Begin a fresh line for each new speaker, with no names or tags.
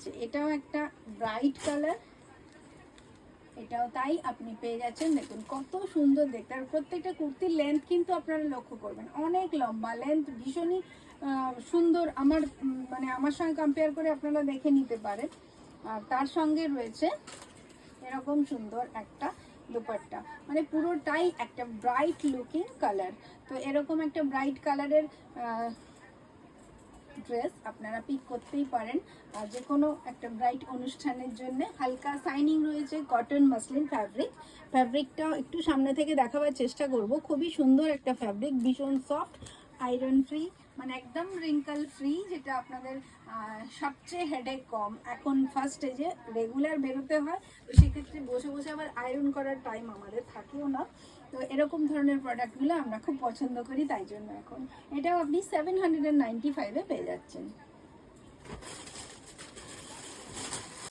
আছে। এটাও একটা ব্রাইট কালার, এটাও তাই। আপনি পেয়ে যাচ্ছেন, দেখুন কত সুন্দর দেখতে। আর প্রত্যেকটা কুর্তির লেন্থ কিন্তু আপনারা লক্ষ্য করবেন অনেক লম্বা লেন্থ, ভীষণই সুন্দর। আমার মানে আমার সঙ্গে কম্পেয়ার করে আপনারা দেখে নিতে পারেন। আর তার সঙ্গে রয়েছে এরকম সুন্দর একটা দুপাট্টা, মানে পুরোটাই একটা ব্রাইট লুকিং কালার। তো এরকম একটা ব্রাইট কালারের ড্রেস আপনারা পিক করতেই পারেন আর যে কোনো একটা ব্রাইট অনুষ্ঠানের জন্য। হালকা সাইনিং রয়েছে, কটন মাসলিন ফ্যাব্রিকটাও একটু সামনে থেকে দেখাবার চেষ্টা করব। খুবই সুন্দর একটা ফ্যাব্রিক, ভীষণ সফট, আয়রন ফ্রি, মানে একদম রিঙ্কল ফ্রি, যেটা আপনাদের সবচেয়ে হেডেক কম। এখন ফার্স্ট স্টেজে রেগুলার বেরোতে হয়, তো সেক্ষেত্রে বসে বসে আবার আয়রন করার টাইম আমাদের থাকেও না। তো এরকম ধরনের প্রোডাক্টগুলো আমরা খুব পছন্দ করি, তাই জন্য এখন এটাও আপনি 795-এ পেয়ে যাচ্ছেন।